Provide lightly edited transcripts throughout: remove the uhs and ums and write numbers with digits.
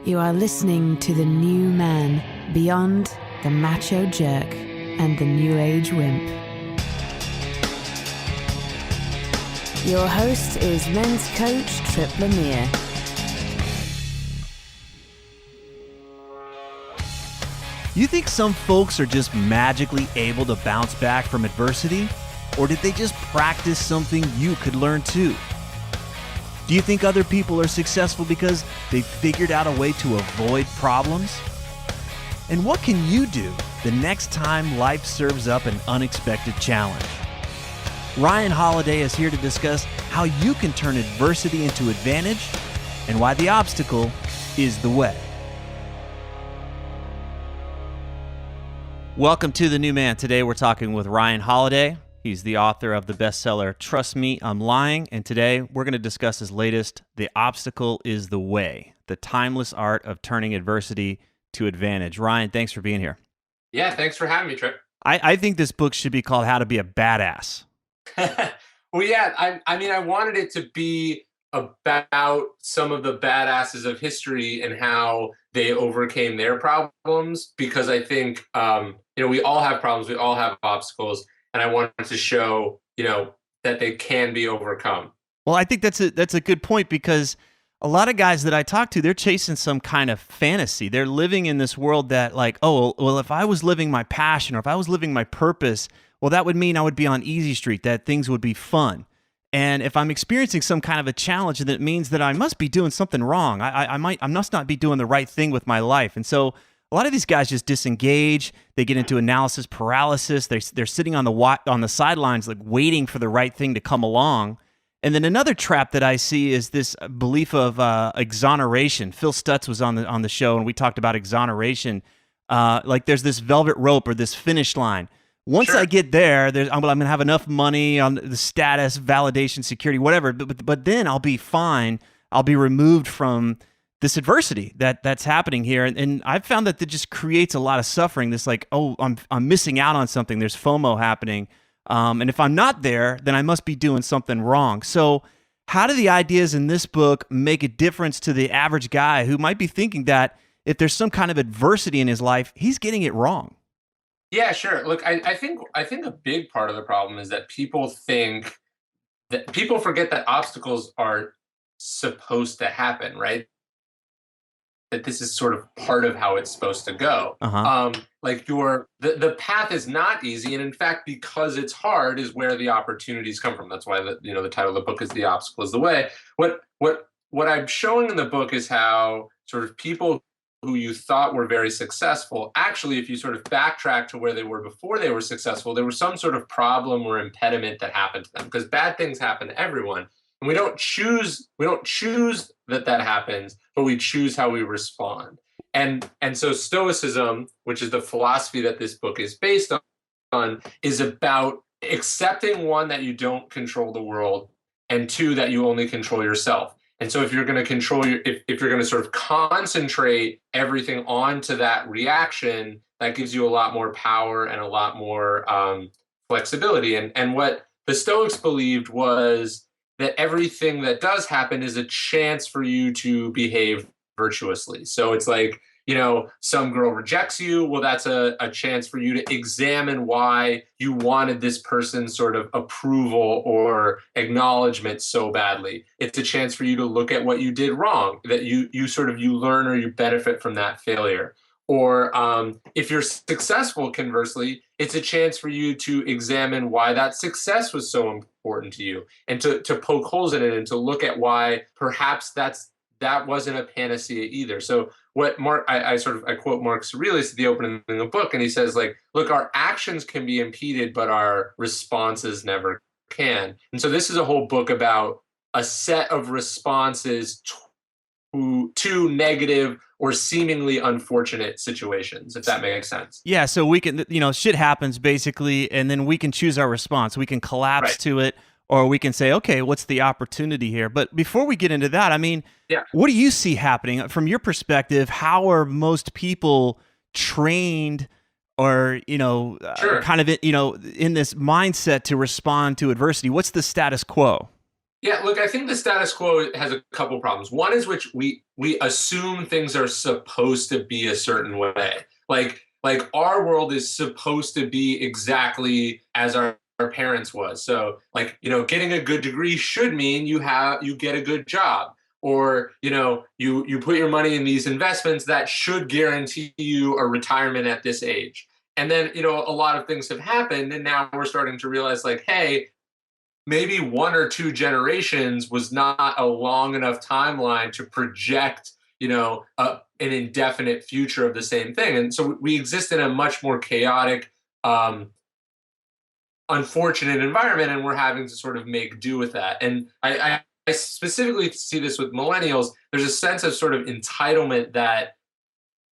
You are listening to the new man, beyond the macho jerk and the new age wimp. Your host is men's coach Tripp Lanier. You think some folks are just magically able to bounce back from adversity? Or did they just practice something you could learn too? Do you think other people are successful because they figured out a way to avoid problems? And what can you do the next time life serves up an unexpected challenge? Ryan Holiday is here to discuss how you can turn adversity into advantage and why the obstacle is the way. Welcome to The New Man. Today we're talking with Ryan Holiday. He's the author of the bestseller, Trust Me, I'm Lying. And today we're going to discuss his latest, The Obstacle is the Way, the timeless art of turning adversity to advantage. Ryan, thanks for being here. Yeah, thanks for having me, Tripp. I think this book should be called How to Be a Badass. Well, yeah, I wanted it to be about some of the badasses of history and how they overcame their problems, because I think, we all have problems, we all have obstacles, and I wanted to show, that they can be overcome. Well, I think that's a good point, because a lot of guys that I talk to, they're chasing some kind of fantasy. They're living in this world that like, oh, well, if I was living my passion or if I was living my purpose, well, that would mean I would be on easy street, that things would be fun. And if I'm experiencing some kind of a challenge, then it means that I must be doing something wrong. I must not be doing the right thing with my life. And so a lot of these guys just disengage. They get into analysis paralysis. They're sitting on the sidelines, like waiting for the right thing to come along. And then another trap that I see is this belief of exoneration. Phil Stutz was on the show, and we talked about exoneration. Like there's this velvet rope or this finish line. Once Sure. I get there, I'm going to have enough money on the status, validation, security, whatever. But then I'll be fine. I'll be removed from this adversity that's happening here. And I've found that just creates a lot of suffering. This like, oh, I'm missing out on something. There's FOMO happening. And if I'm not there, then I must be doing something wrong. So how do the ideas in this book make a difference to the average guy who might be thinking that if there's some kind of adversity in his life, he's getting it wrong? Yeah, sure. Look, I think a big part of the problem is that people forget that obstacles are supposed to happen, right? That this is sort of part of how it's supposed to go. Uh-huh. The path is not easy, and in fact, because it's hard, is where the opportunities come from. That's why the title of the book is "The Obstacle is the Way." What I'm showing in the book is how sort of people who you thought were very successful, actually, if you sort of backtrack to where they were before they were successful, there was some sort of problem or impediment that happened to them, because bad things happen to everyone. And we don't choose that happens, but we choose how we respond. And so Stoicism, which is the philosophy that this book is based on, is about accepting, one, that you don't control the world, and two, that you only control yourself. And so if you're going to if you're going to sort of concentrate everything onto that reaction, that gives you a lot more power and a lot more flexibility. And what the Stoics believed was that everything that does happen is a chance for you to behave virtuously. So it's like, some girl rejects you. Well, that's a chance for you to examine why you wanted this person's sort of approval or acknowledgement so badly. It's a chance for you to look at what you did wrong, that you learn or you benefit from that failure. Or if you're successful, conversely, it's a chance for you to examine why that success was so important to you, and to poke holes in it and to look at why perhaps that wasn't a panacea either. So what I quote Marcus Aurelius at the opening of the book, and he says, like, look, our actions can be impeded, but our responses never can. And so this is a whole book about a set of responses to negative or seemingly unfortunate situations, if that makes sense. Yeah, so we can, shit happens basically, and then we can choose our response. We can collapse to it, or we can say, okay, what's the opportunity here? But before we get into that, what do you see happening from your perspective? How are most people trained or, Sure. kind of, in this mindset to respond to adversity? What's the status quo? Yeah, look, I think the status quo has a couple problems. One is which we assume things are supposed to be a certain way. Like our world is supposed to be exactly as our parents was. So like, getting a good degree should mean you get a good job. Or, you put your money in these investments that should guarantee you a retirement at this age. And then, a lot of things have happened, and now we're starting to realize like, hey, maybe one or two generations was not a long enough timeline to project an indefinite future of the same thing. And so we exist in a much more chaotic, um, unfortunate environment, and we're having to sort of make do with that. And I specifically see this with millennials. There's a sense of sort of entitlement that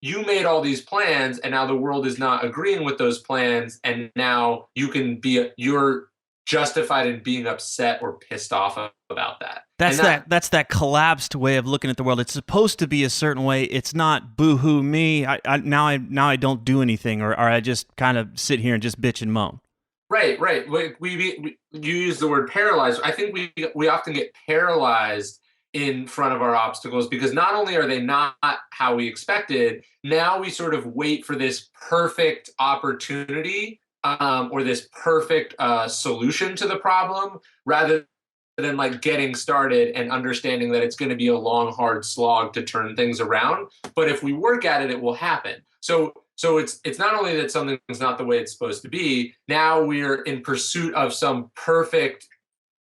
you made all these plans and now the world is not agreeing with those plans, and now you're justified in being upset or pissed off about that. That's that collapsed way of looking at the world. It's supposed to be a certain way. It's not boo-hoo me. Now I don't do anything, or I just kind of sit here and just bitch and moan. Right. You use the word paralyzed. I think we often get paralyzed in front of our obstacles because not only are they not how we expected, now we sort of wait for this perfect opportunity, or this perfect solution to the problem, rather than like getting started and understanding that it's going to be a long, hard slog to turn things around. But if we work at it, it will happen. So it's not only that something's not the way it's supposed to be. Now we're in pursuit of some perfect,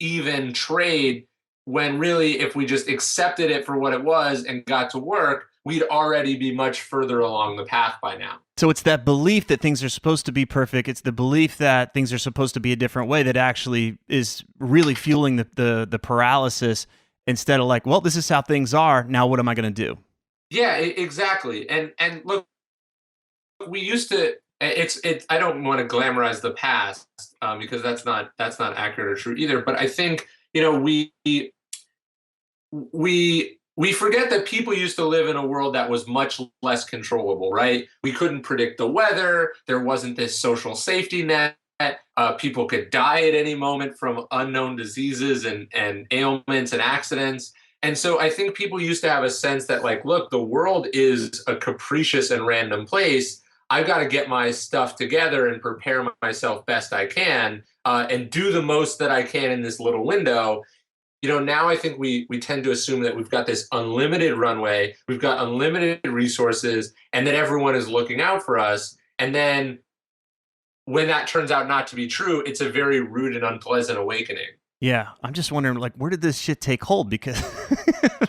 even trade, when really, if we just accepted it for what it was and got to work, we'd already be much further along the path by now. So it's that belief that things are supposed to be perfect. It's the belief that things are supposed to be a different way that actually is really fueling the paralysis, instead of like, well, this is how things are. Now what am I going to do? Yeah, exactly. And look, we used to. I don't want to glamorize the past, because that's not accurate or true either. But I think we forget that people used to live in a world that was much less controllable, right? We couldn't predict the weather. There wasn't this social safety net. People could die at any moment from unknown diseases and ailments and accidents. And so I think people used to have a sense that like, look, the world is a capricious and random place. I've got to get my stuff together and prepare myself best I can, and do the most that I can in this little window. Now I think we tend to assume that we've got this unlimited runway, we've got unlimited resources, and that everyone is looking out for us. And then when that turns out not to be true, it's a very rude and unpleasant awakening. Yeah, I'm just wondering, like, where did this shit take hold? Because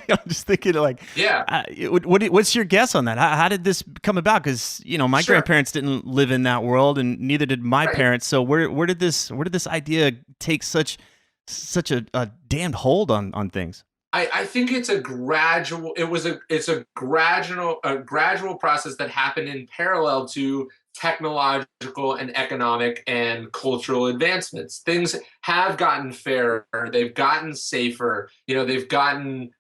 I'm just thinking, like, yeah, what's your guess on that? How did this come about? Because my grandparents didn't live in that world, and neither did my parents. So where did this idea take such a damned hold on things? I think it's a gradual. It's a gradual process that happened in parallel to technological and economic and cultural advancements. Things have gotten fairer. They've gotten safer. They've gotten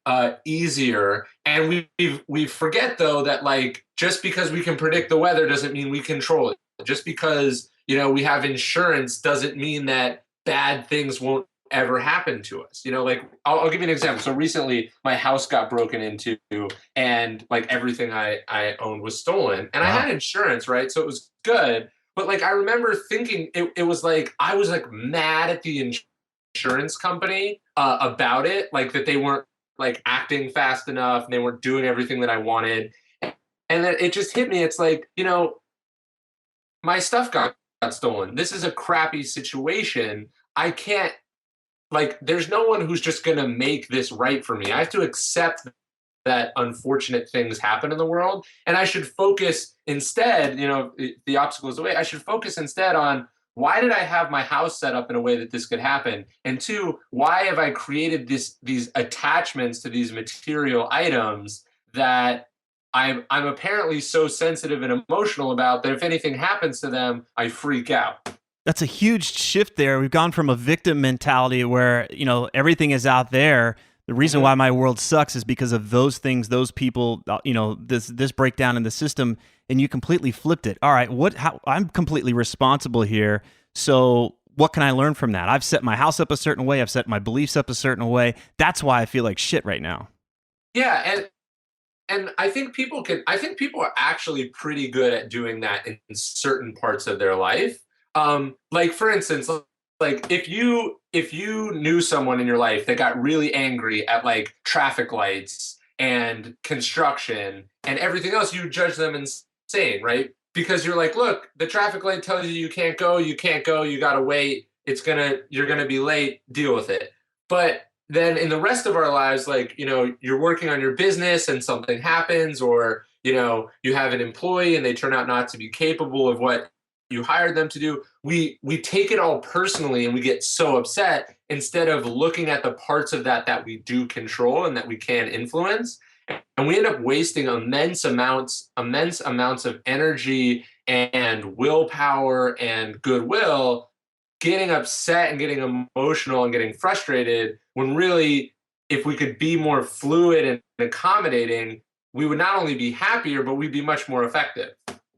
easier. And we forget though that like just because we can predict the weather doesn't mean we control it. Just because we have insurance doesn't mean that bad things won't ever happen to us. Like I'll give you an example. So recently my house got broken into, and like everything I owned was stolen, and I had insurance, right? So it was good. But like I remember thinking it was like I was like mad at the insurance company about it, like that they weren't like acting fast enough and they weren't doing everything that I wanted. And then it just hit me. It's like, my stuff got stolen. This is a crappy situation. I can't, like, there's no one who's just going to make this right for me. I have to accept that unfortunate things happen in the world. And I should focus instead, the obstacle is the way. I should focus instead on why did I have my house set up in a way that this could happen? And two, why have I created these attachments to these material items that I'm apparently so sensitive and emotional about that if anything happens to them, I freak out. That's a huge shift there. We've gone from a victim mentality where, everything is out there. The reason why my world sucks is because of those things, those people, this breakdown in the system, and you completely flipped it. All right, I'm completely responsible here. So what can I learn from that? I've set my house up a certain way. I've set my beliefs up a certain way. That's why I feel like shit right now. Yeah, and I think people are actually pretty good at doing that in certain parts of their life. Like for instance, like if you knew someone in your life that got really angry at like traffic lights and construction and everything else, you would judge them insane, right? Because you're like, look, the traffic light tells you you can't go, you gotta wait, you're gonna be late, deal with it. But then in the rest of our lives, like, you're working on your business and something happens, or, you have an employee and they turn out not to be capable of what you hired them to do. We take it all personally and we get so upset instead of looking at the parts of that we do control and that we can influence. And we end up wasting immense amounts of energy and willpower and goodwill getting upset and getting emotional and getting frustrated, when really, if we could be more fluid and accommodating, we would not only be happier, but we'd be much more effective.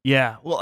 Yeah. Well,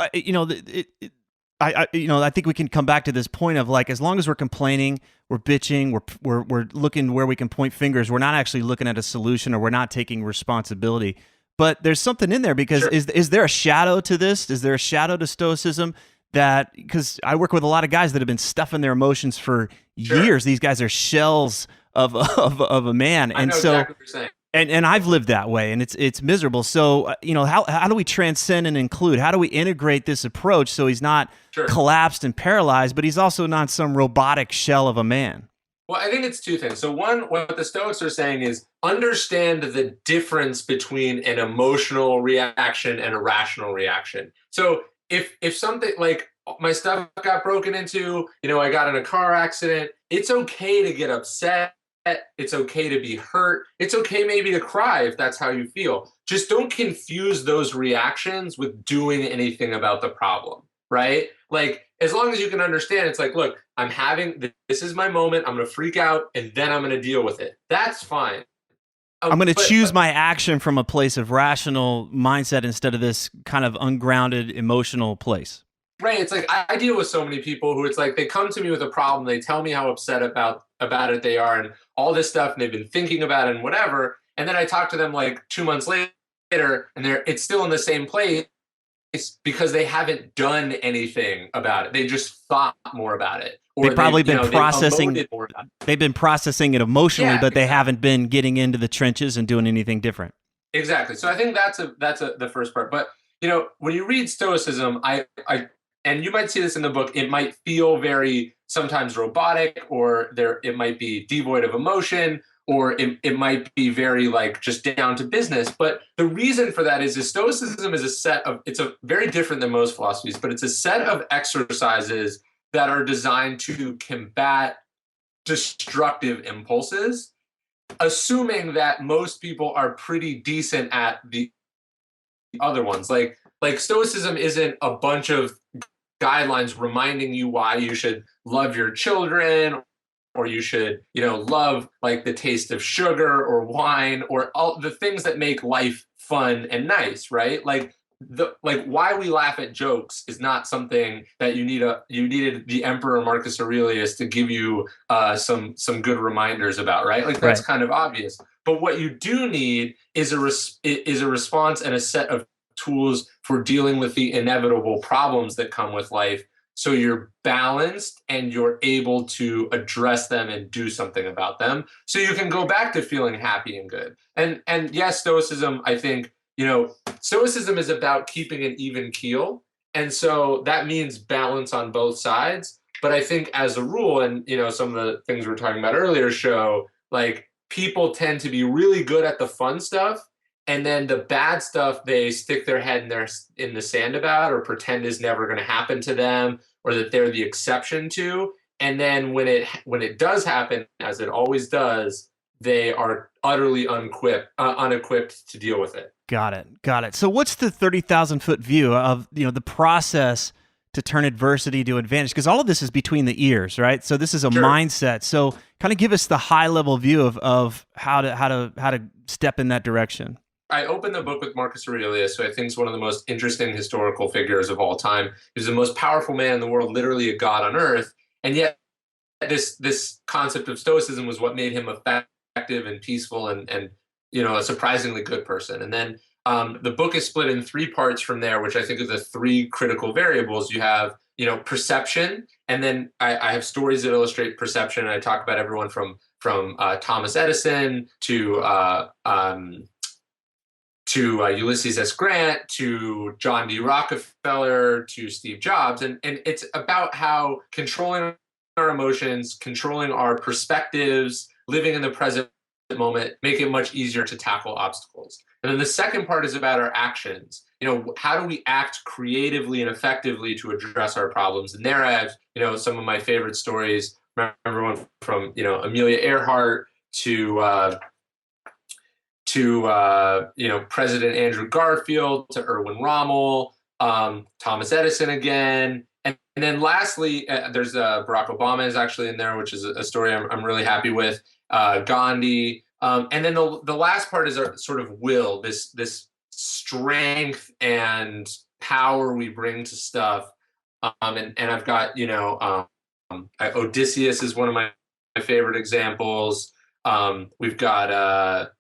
I think we can come back to this point of like, as long as we're complaining, we're bitching, we're looking where we can point fingers, we're not actually looking at a solution, or we're not taking responsibility. But there's something in there, because Sure. is there a shadow to this? Is there a shadow to stoicism? That, because I work with a lot of guys that have been stuffing their emotions for Sure. years. These guys are shells of a man, I and know so exactly what you're saying. and I've lived that way, and it's miserable. So how do we transcend and include? How do we integrate this approach so he's not Sure. collapsed and paralyzed, but he's also not some robotic shell of a man? Well, I think it's two things. So one, what the Stoics are saying is understand the difference between an emotional reaction and a rational reaction. So if something like my stuff got broken into, I got in a car accident, it's okay to get upset. It's okay to be hurt. It's okay maybe to cry if that's how you feel. Just don't confuse those reactions with doing anything about the problem, right? Like, as long as you can understand, it's like, look, this is my moment. I'm going to freak out and then I'm going to deal with it. That's fine. I'm going to choose but my action from a place of rational mindset instead of this kind of ungrounded emotional place. Right. It's like I deal with so many people who it's like they come to me with a problem. They tell me how upset about it they are and all this stuff. And they've been thinking about it and whatever. And then I talk to them like 2 months later and it's still in the same place because they haven't done anything about it. They just thought more about it. Or They've probably been they've processing. emoted more about it. They've been processing it emotionally, Yeah, but they exactly. haven't been getting into the trenches and doing anything different. Exactly. So I think the first part. But when you read Stoicism, I and you might see this in the book, it might feel very sometimes robotic, or it might be devoid of emotion, or it might be very like just down to business. But the reason for that is Stoicism is it's a very different than most philosophies, but it's a set of exercises that are designed to combat destructive impulses, assuming that most people are pretty decent at the other ones. Like Stoicism isn't a bunch of guidelines reminding you why you should love your children, or you should, love like the taste of sugar or wine, or all the things that make life fun and nice, right? Like why we laugh at jokes is not something that you needed the Emperor Marcus Aurelius to give you some good reminders about, right? Like that's Right. kind of obvious. But what you do need is a response and a set of tools for dealing with the inevitable problems that come with life, so you're balanced and you're able to address them and do something about them, so you can go back to feeling happy and good. And yes, Stoicism, I think, Stoicism is about keeping an even keel. And so that means balance on both sides. But I think as a rule, and some of the things we were talking about earlier show, like people tend to be really good at the fun stuff, and then the bad stuff they stick their head in the sand about, or pretend is never going to happen to them, or that they're the exception to. And then when it does happen, as it always does, they are utterly unequipped to deal with it. Got it. So what's the 30,000-foot view of the process to turn adversity to advantage? Because all of this is between the ears, right? So this is a Sure. mindset. So kind of give us the high level view of how to step in that direction. I opened the book with Marcus Aurelius, who I think is one of the most interesting historical figures of all time. He was the most powerful man in the world, literally a god on earth. And yet this concept of stoicism was what made him effective and peaceful and a surprisingly good person. And then the book is split in three parts from there, which I think are the three critical variables. You have perception, and then I have stories that illustrate perception. And I talk about everyone from Thomas Edison to Ulysses S. Grant, to John D. Rockefeller, to Steve Jobs. And it's about how controlling our emotions, controlling our perspectives, living in the present moment, make it much easier to tackle obstacles. And then the second part is about our actions. How do we act creatively and effectively to address our problems? And there I have, some of my favorite stories. Remember one from, Amelia Earhart to President Andrew Garfield, to Erwin Rommel, Thomas Edison again. And then lastly, there's Barack Obama is actually in there, which is a story I'm really happy with. Gandhi. And then the last part is our sort of will, this strength and power we bring to stuff. And I've got, Odysseus is one of my favorite examples. We've got,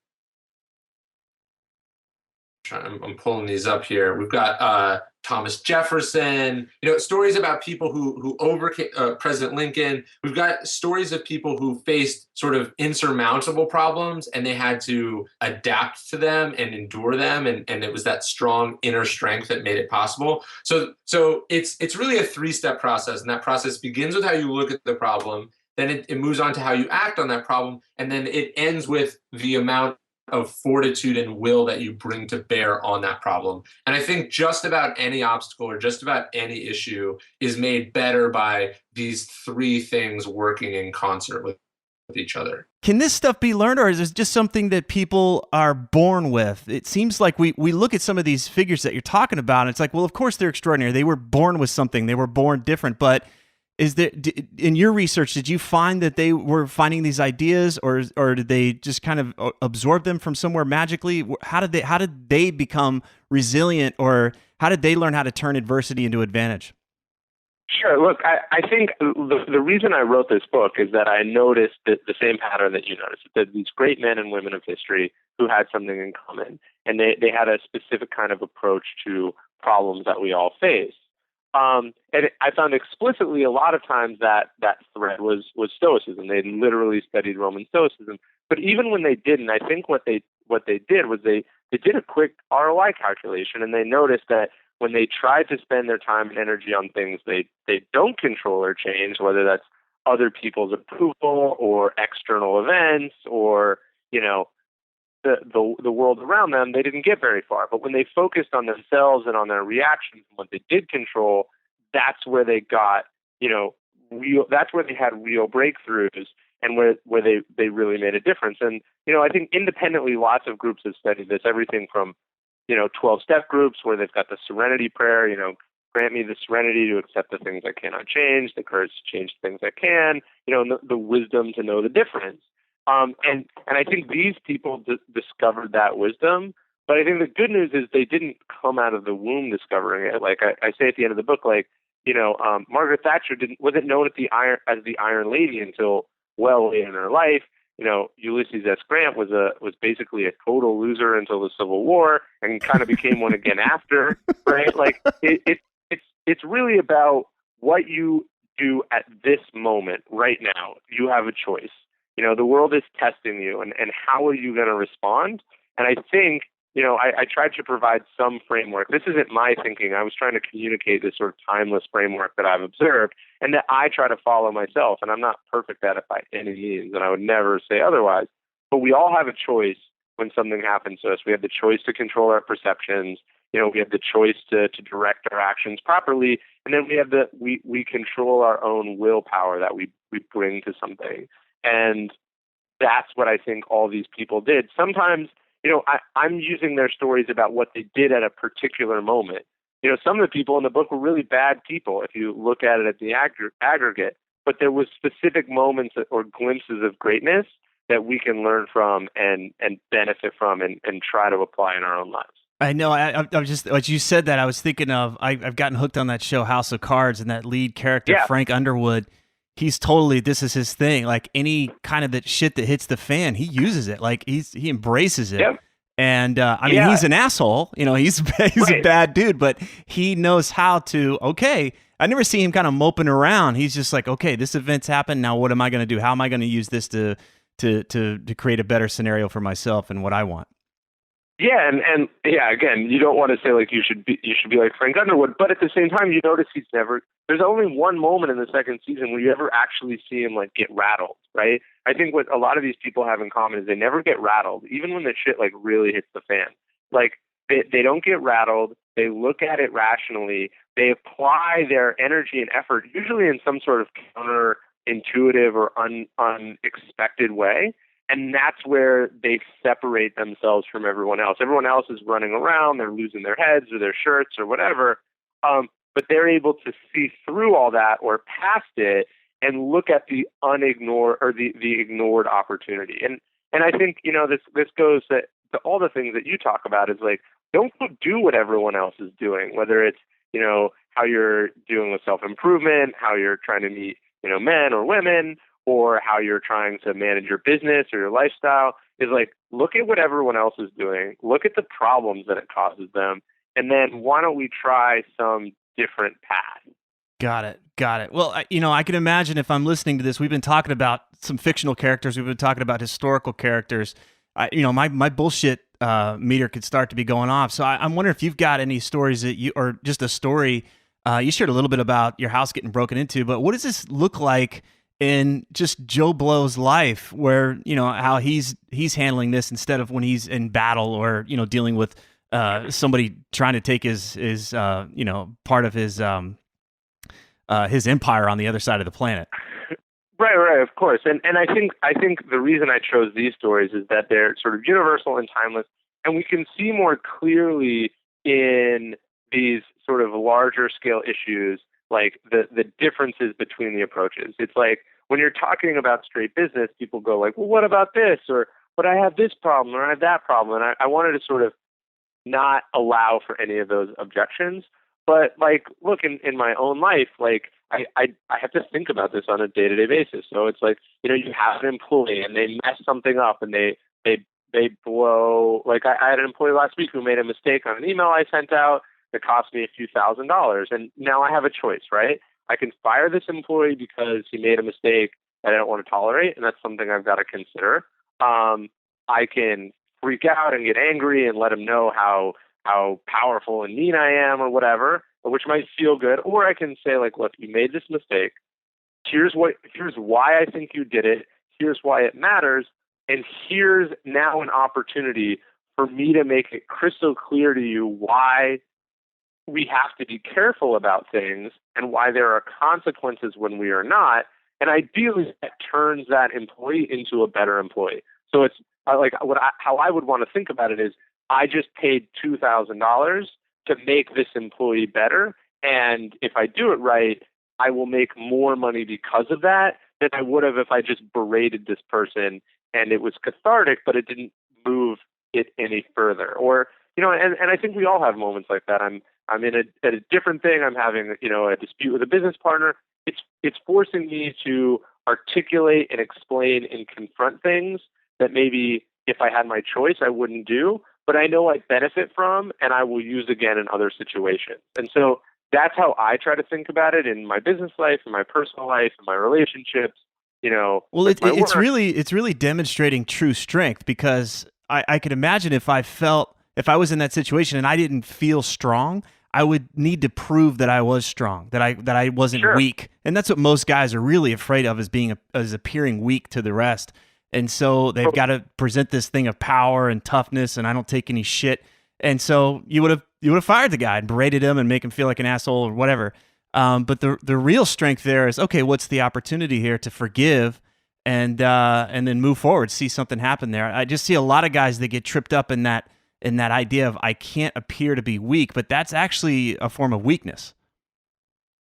I'm pulling these up here. We've got Thomas Jefferson, stories about people who overcame President Lincoln. We've got stories of people who faced sort of insurmountable problems and they had to adapt to them and endure them. And it was that strong inner strength that made it possible. So it's really a three-step process. And that process begins with how you look at the problem. Then it moves on to how you act on that problem. And then it ends with the amount of fortitude and will that you bring to bear on that problem. And I think just about any obstacle or just about any issue is made better by these three things working in concert with each other. Can this stuff be learned, or is this just something that people are born with? It seems like we look at some of these figures that you're talking about, and it's like, well, of course they're extraordinary. They were born with something. They were born different. But is there, in your research, did you find that they were finding these ideas, or did they just kind of absorb them from somewhere magically? How did they become resilient, or how did they learn how to turn adversity into advantage? Sure. Look, I think the reason I wrote this book is that I noticed the same pattern that you noticed, that these great men and women of history who had something in common, and they had a specific kind of approach to problems that we all face. And I found explicitly a lot of times that thread was Stoicism. They literally studied Roman Stoicism. But even when they didn't, I think what they did was they did a quick ROI calculation, and they noticed that when they tried to spend their time and energy on things they don't control or change, whether that's other people's approval or external events or the world around them, they didn't get very far. But when they focused on themselves and on their reactions and what they did control, that's where they got, that's where they had real breakthroughs and where they really made a difference. And, I think independently, lots of groups have studied this, everything from, 12-step groups where they've got the serenity prayer, grant me the serenity to accept the things I cannot change, the courage to change the things I can, and the wisdom to know the difference. And I think these people discovered that wisdom, but I think the good news is they didn't come out of the womb discovering it. Like I say at the end of the book, Margaret Thatcher wasn't known as the Iron Lady until well late in her life. Ulysses S. Grant was basically a total loser until the Civil War and kind of became one again after, right? Like it's really about what you do at this moment right now. You have a choice. The world is testing you, and how are you going to respond? And I think, I tried to provide some framework. This isn't my thinking. I was trying to communicate this sort of timeless framework that I've observed and that I try to follow myself. And I'm not perfect at it by any means, and I would never say otherwise. But we all have a choice when something happens to us. We have the choice to control our perceptions. We have the choice to direct our actions properly. And then we have we control our own willpower that we bring to something. And that's what I think all these people did. Sometimes, I'm using their stories about what they did at a particular moment. Some of the people in the book were really bad people if you look at it at the aggregate, but there was specific moments or glimpses of greatness that we can learn from and benefit from and try to apply in our own lives. I know. I just, as you said that, I was thinking of, I've gotten hooked on that show House of Cards, and that lead character, Frank Underwood. he's totally, this is his thing. Like any kind of the shit that hits the fan, he uses it. Like he embraces it. Yep. And I mean, he's an asshole. You know, he's a bad dude, but he knows how to. Okay, I never see him kind of moping around. He's just like, okay, this event's happened. Now, what am I going to do? How am I going to use this to create a better scenario for myself and what I want? Yeah, and yeah, again, you don't want to say like you should be like Frank Underwood, but at the same time, you notice there's only one moment in the second season where you ever actually see him like get rattled, right? I think what a lot of these people have in common is they never get rattled, even when the shit like really hits the fan. Like they don't get rattled. They look at it rationally. They apply their energy and effort, usually in some sort of counterintuitive or unexpected way. And that's where they separate themselves from everyone else. Everyone else is running around, they're losing their heads or their shirts or whatever. But they're able to see through all that or past it and look at the the ignored opportunity. And I think, you know, this goes to all the things that you talk about is like, don't do what everyone else is doing, whether it's, you know, how you're dealing with self-improvement, how you're trying to meet, you know, men or women, or how you're trying to manage your business or your lifestyle, is like, look at what everyone else is doing, look at the problems that it causes them, and then why don't we try some different path? Got it. Well, I can imagine if I'm listening to this, we've been talking about some fictional characters, we've been talking about historical characters. My bullshit meter could start to be going off. So I'm wondering if you've got any stories or just a story. You shared a little bit about your house getting broken into, but what does this look like in just Joe Blow's life, where, you know, how he's handling this instead of when he's in battle or, you know, dealing with somebody trying to take his part of his empire on the other side of the planet. Right, of course. And I think the reason I chose these stories is that they're sort of universal and timeless, and we can see more clearly in these sort of larger scale issues, like the differences between the approaches. It's like when you're talking about straight business, people go like, well, what about this? Or, but I have this problem or I have that problem. And I wanted to sort of not allow for any of those objections. But like, look, in my own life, like I have to think about this on a day-to-day basis. So it's like, you know, you have an employee and they mess something up and they blow, like I had an employee last week who made a mistake on an email I sent out that cost me a few $1,000s. And now I have a choice, right? I can fire this employee because he made a mistake that I don't want to tolerate, and that's something I've got to consider. I can freak out and get angry and let him know how powerful and mean I am or whatever, which might feel good. Or I can say, like, look, you made this mistake. Here's why I think you did it. Here's why it matters. And here's now an opportunity for me to make it crystal clear to you why we have to be careful about things and why there are consequences when we are not. And ideally, that turns that employee into a better employee. So it's like how I would want to think about it is, I just paid $2,000 to make this employee better. And if I do it right, I will make more money because of that than I would have if I just berated this person and it was cathartic, but it didn't move it any further. Or, you know, and I think we all have moments like that. I'm in a different thing. I'm having, you know, a dispute with a business partner. It's forcing me to articulate and explain and confront things that maybe if I had my choice, I wouldn't do, but I know I benefit from and I will use again in other situations. And so that's how I try to think about it in my business life, in my personal life, in my relationships, you know. Well, it's really demonstrating true strength, because I could imagine if I was in that situation and I didn't feel strong, I would need to prove that I was strong, that I wasn't weak. And that's what most guys are really afraid of, is appearing weak to the rest. And so they've got to present this thing of power and toughness, and I don't take any shit. And so you would have fired the guy and berated him and make him feel like an asshole or whatever. But the real strength there is, okay, what's the opportunity here to forgive and then move forward, see something happen there. I just see a lot of guys that get tripped up in that idea of, I can't appear to be weak, but that's actually a form of weakness.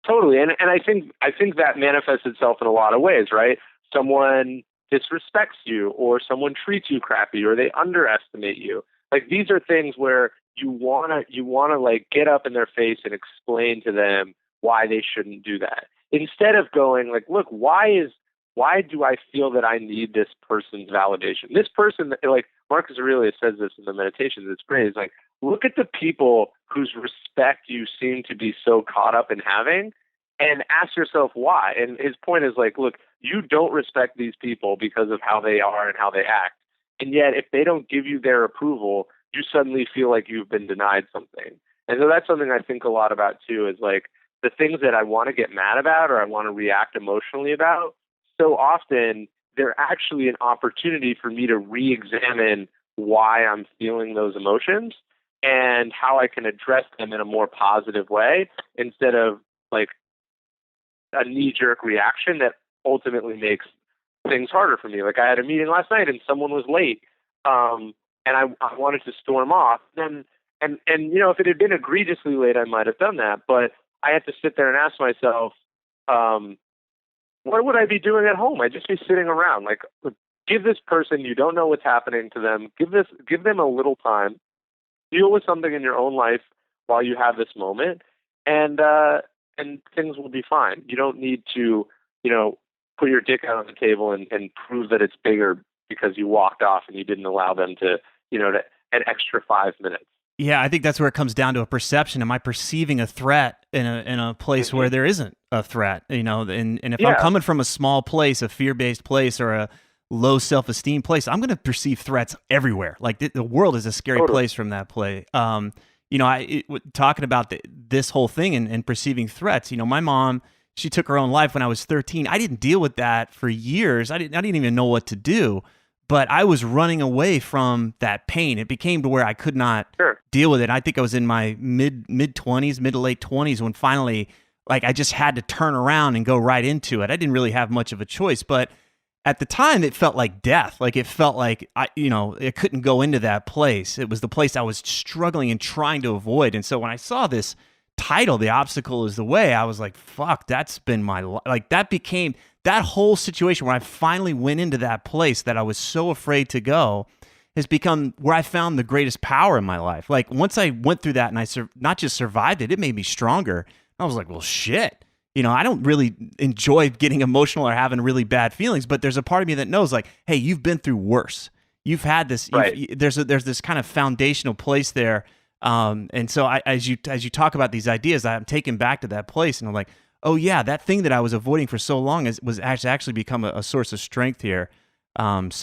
Totally. And I think that manifests itself in a lot of ways, right? Someone disrespects you, or someone treats you crappy, or they underestimate you. Like, these are things where you wanna like get up in their face and explain to them why they shouldn't do that. instead of going like, look, why do I feel that I need this person's validation? This person, like Marcus Aurelius says this in the Meditations, it's great. It's like, look at the people whose respect you seem to be so caught up in having and ask yourself why. And his point is like, look, you don't respect these people because of how they are and how they act. And yet, if they don't give you their approval, you suddenly feel like you've been denied something. And so that's something I think a lot about too, is like the things that I want to get mad about or I want to react emotionally about, so often they're actually an opportunity for me to re-examine why I'm feeling those emotions and how I can address them in a more positive way instead of like a knee-jerk reaction that ultimately makes things harder for me. Like I had a meeting last night and someone was late, and I wanted to storm off. And you know, if it had been egregiously late, I might have done that. But I had to sit there and ask myself, what would I be doing at home? I'd just be sitting around. Like, give this person, you don't know what's happening to them. Give them a little time. Deal with something in your own life while you have this moment, and things will be fine. You don't need to, you know, put your dick out on the table and prove that it's bigger because you walked off and you didn't allow them to, you know, an extra 5 minutes. Yeah, I think that's where it comes down to a perception. Am I perceiving a threat in a place where there isn't a threat? You know, and if I'm coming from a small place, a fear-based place, or a low self-esteem place, I'm going to perceive threats everywhere. Like the world is a scary place from that play. You know, talking about this whole thing and perceiving threats. You know, my mom, she took her own life when I was 13. I didn't deal with that for years. I didn't even know what to do. But I was running away from that pain. It became to where I could not deal with it. I think I was in my mid-20s, mid to late 20s when finally, like, I just had to turn around and go right into it. I didn't really have much of a choice, but at the time it felt like death. Like it felt like I couldn't go into that place. It was the place I was struggling and trying to avoid. And so when I saw this title, "The Obstacle is the Way," I was like, fuck, that's been my life. Like that became that whole situation where I finally went into that place that I was so afraid to go has become where I found the greatest power in my life. Like once I went through that and I not just survived it, it made me stronger. I was like, well, shit. You know, I don't really enjoy getting emotional or having really bad feelings, but there's a part of me that knows like, hey, you've been through worse. You've had this, there's this kind of foundational place there. And so as you talk about these ideas, I'm taken back to that place and I'm like, oh yeah, that thing that I was avoiding for so long was actually become a source of strength here. And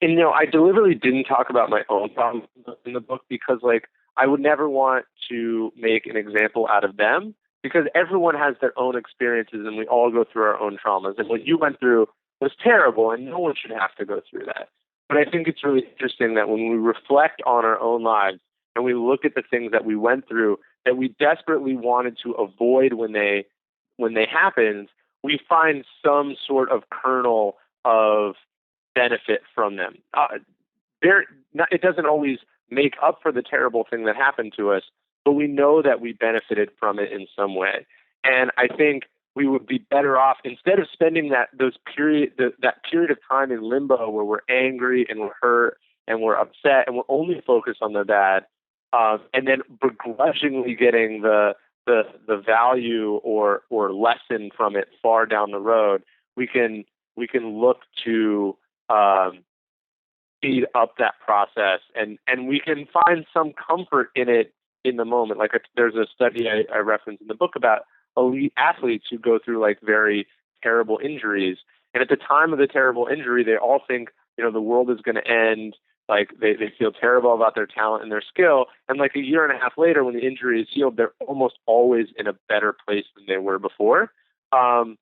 you know, I deliberately didn't talk about my own problems in the book because like I would never want to make an example out of them because everyone has their own experiences and we all go through our own traumas. And what you went through was terrible and no one should have to go through that. But I think it's really interesting that when we reflect on our own lives and we look at the things that we went through that we desperately wanted to avoid when they happened, we find some sort of kernel of benefit from them. It doesn't always make up for the terrible thing that happened to us, but we know that we benefited from it in some way. And I think we would be better off instead of spending that period of time in limbo where we're angry and we're hurt and we're upset and we're only focused on the bad, and then begrudgingly getting the value or lesson from it far down the road. We can look to speed up that process and we can find some comfort in it in the moment. Like there's a study I referenced in the book about elite athletes who go through like very terrible injuries. And at the time of the terrible injury, they all think, you know, the world is going to end. Like they feel terrible about their talent and their skill. And like a year and a half later, when the injury is healed, they're almost always in a better place than they were before. And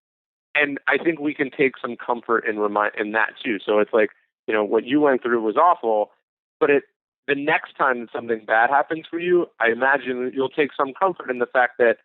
I think we can take some comfort in that too. So it's like, you know, what you went through was awful, but the next time that something bad happens for you, I imagine you'll take some comfort in the fact that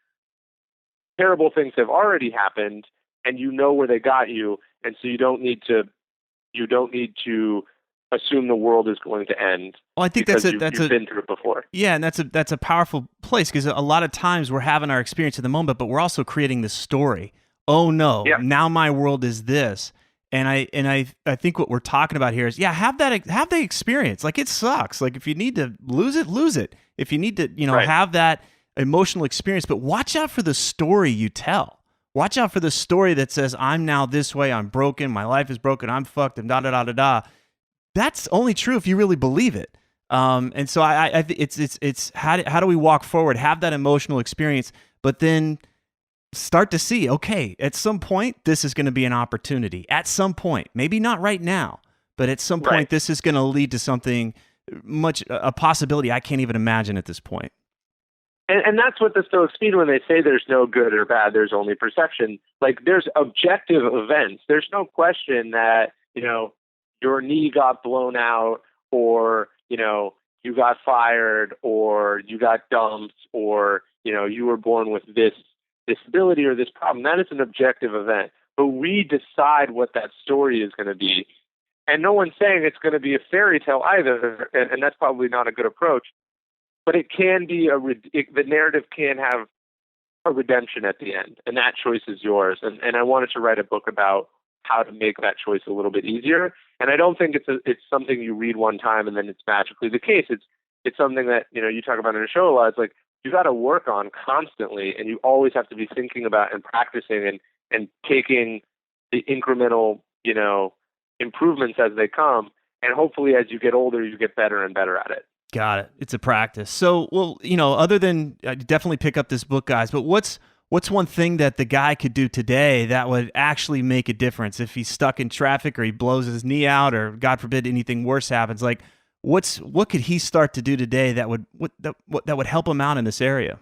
terrible things have already happened and you know where they got you. And so you don't need to assume the world is going to end. Well, I think you've been through it before. Yeah, and that's a powerful place because a lot of times we're having our experience in the moment, but we're also creating this story. Oh no, now my world is this. And I think what we're talking about here is have the experience. Like it sucks. Like if you need to lose it, lose it. If you need to, have that emotional experience, but watch out for the story you tell. Watch out for the story that says, I'm now this way, I'm broken, my life is broken, I'm fucked, and da-da-da-da-da. That's only true if you really believe it. And so I it's how do we walk forward, have that emotional experience, but then start to see, okay, at some point, this is going to be an opportunity. At some point, maybe not right now, but at some point, this is going to lead to something a possibility I can't even imagine at this point. And that's what the Stoics mean when they say there's no good or bad, there's only perception. Like, there's objective events. There's no question that, your knee got blown out, or, you got fired, or you got dumped, or, you were born with this disability or this problem. That is an objective event. But we decide what that story is going to be. And no one's saying it's going to be a fairy tale either, and that's probably not a good approach. But it can be the narrative can have a redemption at the end, and that choice is yours. And I wanted to write a book about how to make that choice a little bit easier. And I don't think it's something you read one time and then it's magically the case. It's something that you talk about in the show a lot. It's like you got to work on constantly, and you always have to be thinking about and practicing and taking the incremental improvements as they come. And hopefully, as you get older, you get better and better at it. Got it. It's a practice. So, well, other than definitely pick up this book, guys, but what's one thing that the guy could do today that would actually make a difference if he's stuck in traffic or he blows his knee out or, God forbid, anything worse happens? Like, what could he start to do today that would help him out in this area?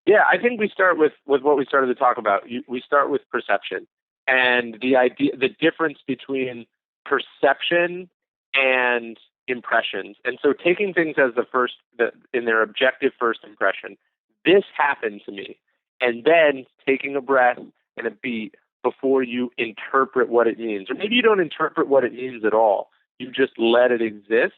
Yeah, I think we start with what we started to talk about. We start with perception and the difference between perception and impressions. And so taking things as in their objective first impression, this happened to me, and then taking a breath and a beat before you interpret what it means. Or maybe you don't interpret what it means at all. You just let it exist,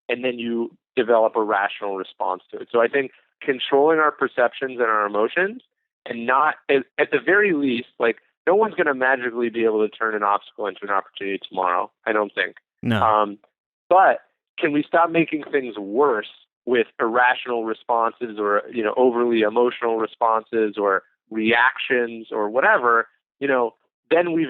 and then you develop a rational response to it. So I think controlling our perceptions and our emotions, and not, at the very least, like, no one's going to magically be able to turn an obstacle into an opportunity tomorrow, I don't think. No. But can we stop making things worse with irrational responses or, overly emotional responses or reactions or whatever? Then we've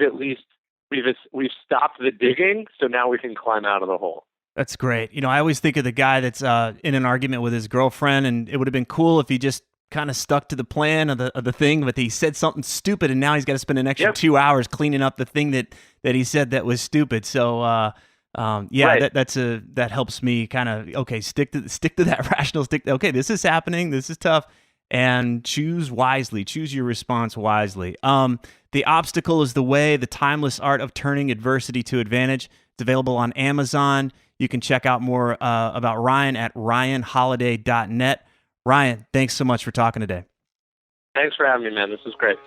stopped the digging, so now we can climb out of the hole. That's great. I always think of the guy that's in an argument with his girlfriend, and it would have been cool if he just kind of stuck to the plan of the thing, but he said something stupid, and now he's got to spend an extra 2 hours cleaning up the thing that he said that was stupid. So, right. That helps me kind of, stick to that rational stick. Okay, this is happening. This is tough, and choose wisely. Choose your response wisely. The Obstacle is the Way: The Timeless Art of Turning Adversity to Advantage. It's available on Amazon. You can check out more about Ryan at ryanholiday.net. Ryan, thanks so much for talking today. Thanks for having me, man. This is great.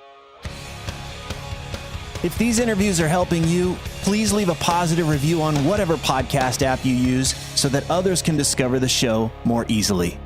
If these interviews are helping you, please leave a positive review on whatever podcast app you use so that others can discover the show more easily.